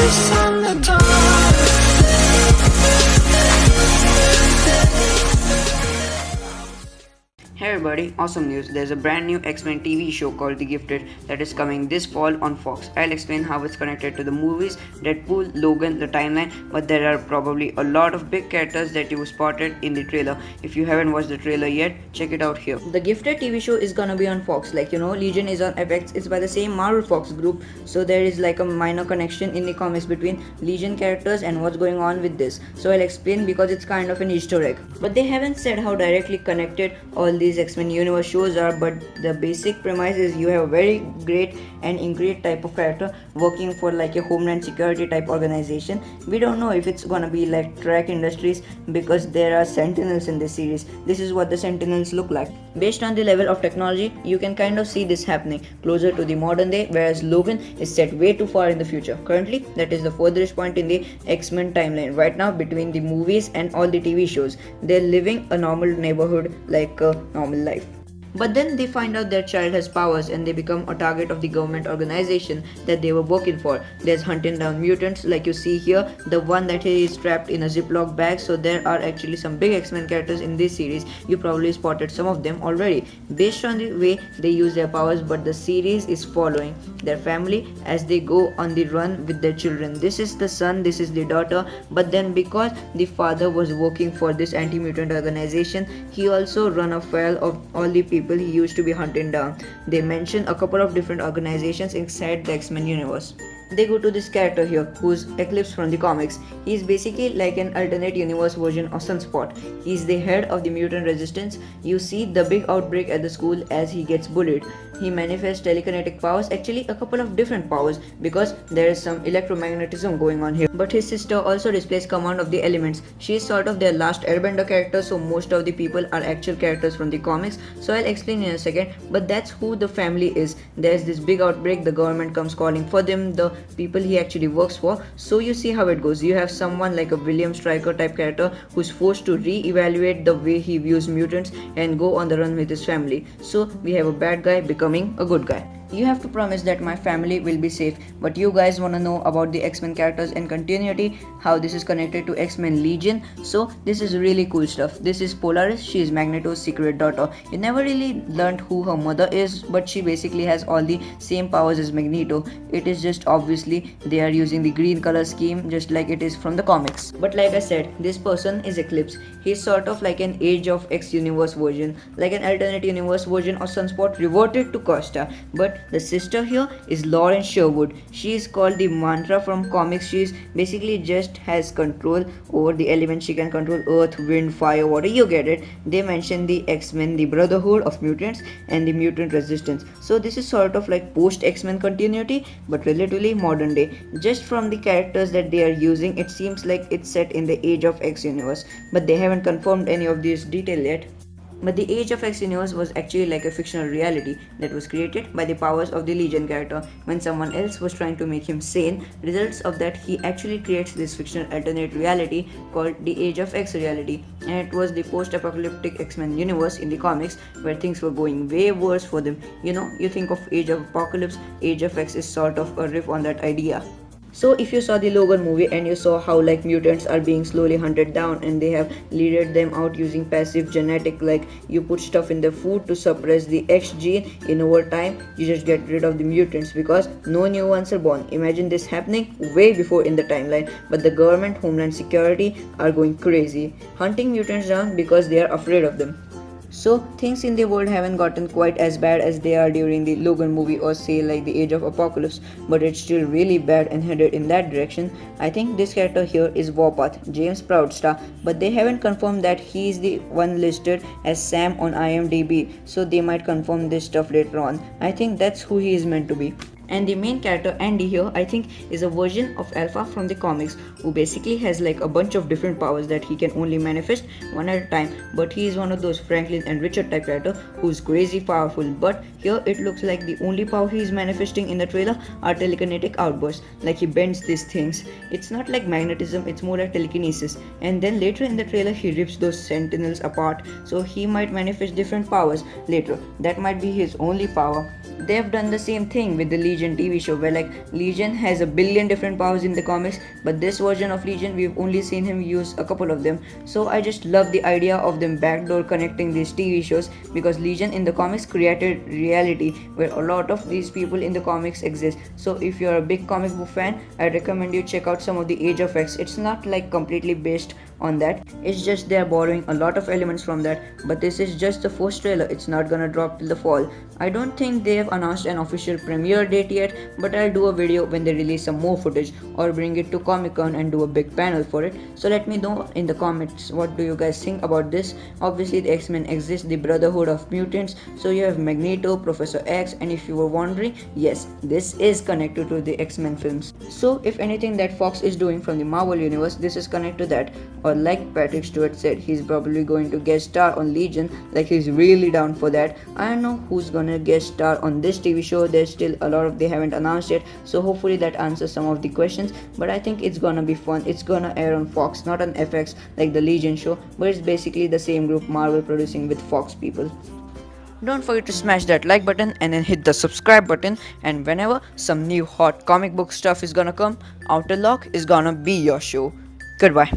voice in the dark. Hey everybody, awesome news. There's a brand new X-Men TV show called The Gifted that is coming this fall on Fox. I'll explain how it's connected to the movies, Deadpool, Logan, the timeline, but there are probably a lot of big characters that you spotted in the trailer. If you haven't watched the trailer yet, check it out here. The Gifted TV show is gonna be on Fox. Legion is on FX. It's by the same Marvel Fox group, so there is like a minor connection in the comics between Legion characters and what's going on with this. So I'll explain because it's kind of an Easter egg. But they haven't said how directly connected all these X-Men universe shows are, but the basic premise is you have a very great and ingrid type of character working for like a homeland security type organization. We don't know if it's gonna be like Track Industries because there are Sentinels in this series. This is what the Sentinels look like. Based on the level of technology, you can kind of see this happening closer to the modern day, whereas Logan is set way too far in the future. Currently, that is the furthest point in the X-Men timeline right now between the movies and all the TV shows. They're living a normal neighborhood like a normal life. But then they find out their child has powers and they become a target of the government organization that they were working for. There's hunting down mutants like you see here, the one that is trapped in a Ziploc bag. So there are actually some big X-Men characters in this series. You probably spotted some of them already based on the way they use their powers, but the series is following their family as they go on the run with their children. This is the son, this is the daughter, but then because the father was working for this anti-mutant organization, he also run afoul of all the people he used to be hunting down. They mention a couple of different organizations inside the X-Men universe. They go to this character here who's Eclipse from the comics. He's basically like an alternate universe version of Sunspot. He's the head of the mutant resistance. You see the big outbreak at the school as he gets bullied. He manifests telekinetic powers, actually a couple of different powers because there is some electromagnetism going on here. But his sister also displays command of the elements. She is sort of their last airbender character, so most of the people are actual characters from the comics. So I'll explain in a second, but that's who the family is. There's this big outbreak, the government comes calling for them, the people he actually works for. So you see how it goes. You have someone like a William Stryker type character who's forced to re-evaluate the way he views mutants and go on the run with his family. So we have a bad guy becoming a good guy. You have to promise that my family will be safe, but you guys wanna know about the X-Men characters and continuity, how this is connected to X-Men Legion. So this is really cool stuff. This is Polaris, she is Magneto's secret daughter. You never really learned who her mother is, but she basically has all the same powers as Magneto. It is just obviously they are using the green color scheme just like it is from the comics. But like I said, this person is Eclipse. He's sort of like an Age of X universe version, like an alternate universe version of Sunspot reverted to Costa. But the sister here is Lauren Sherwood. She is called the Mantra from comics. She is basically just has control over the elements. She can control earth, wind, fire, water, you get it. They mention the X-Men, the Brotherhood of Mutants and the Mutant Resistance. So this is sort of like post X-Men continuity but relatively modern day. Just from the characters that they are using, it seems like it's set in the Age of X universe, but they haven't confirmed any of these details yet. But the Age of X universe was actually like a fictional reality that was created by the powers of the Legion character. When someone else was trying to make him sane, results of that he actually creates this fictional alternate reality called the Age of X reality. And it was the post-apocalyptic X-Men universe in the comics where things were going way worse for them. You know, you think of Age of Apocalypse, Age of X is sort of a riff on that idea. So if you saw the Logan movie and you saw how like mutants are being slowly hunted down and they have leaded them out using passive genetic, like you put stuff in the food to suppress the X gene, in over time you just get rid of the mutants because no new ones are born. Imagine this happening way before in the timeline, but the government, Homeland Security are going crazy, hunting mutants down because they are afraid of them. So things in the world haven't gotten quite as bad as they are during the Logan movie or say like the Age of Apocalypse, but it's still really bad and headed in that direction. I think this character here is Warpath, James Proudstar, but they haven't confirmed that he's the one listed as Sam on IMDb, so they might confirm this stuff later on. I think that's who he is meant to be. And the main character Andy here, I think, is a version of Alpha from the comics who basically has like a bunch of different powers that he can only manifest one at a time, but he is one of those Franklin and Richard type character who's crazy powerful. But here it looks like the only power he is manifesting in the trailer are telekinetic outbursts, like he bends these things. It's not like magnetism, it's more like telekinesis. And then later in the trailer he rips those sentinels apart, so he might manifest different powers later. That might be his only power. they have done the same thing with the Legion TV show, where like Legion has a billion different powers in the comics, but this version of Legion we've only seen him use a couple of them. So I just love the idea of them backdoor connecting these TV shows, because Legion in the comics created reality where a lot of these people in the comics exist. So if you're a big comic book fan, I recommend you check out some of the Age of X. It's not like completely based on that, it's just they're borrowing a lot of elements from that, but this is just the first trailer. It's not gonna drop till the fall. I don't think they have announced an official premiere date yet, but I'll do a video when they release some more footage or bring it to Comic Con and do a big panel for it. So let me know in the comments what do you guys think about this. Obviously the X-Men exist, the Brotherhood of Mutants, so you have Magneto, Professor X, and if you were wondering, yes, this is connected to the X-Men films. So if anything that Fox is doing from the Marvel universe, this is connected to that. Or like Patrick Stewart said, he's probably going to guest star on Legion, like he's really down for that. I don't know who's gonna guest star on this TV show, there's still a lot of they haven't announced yet, so hopefully that answers some of the questions. But I think it's gonna be fun. It's gonna air on Fox, not on FX like the Legion show, but it's basically the same group Marvel producing with Fox people. Don't forget to smash that like button and then hit the subscribe button, and whenever some new hot comic book stuff is gonna come, Outerlock is gonna be your show. Goodbye.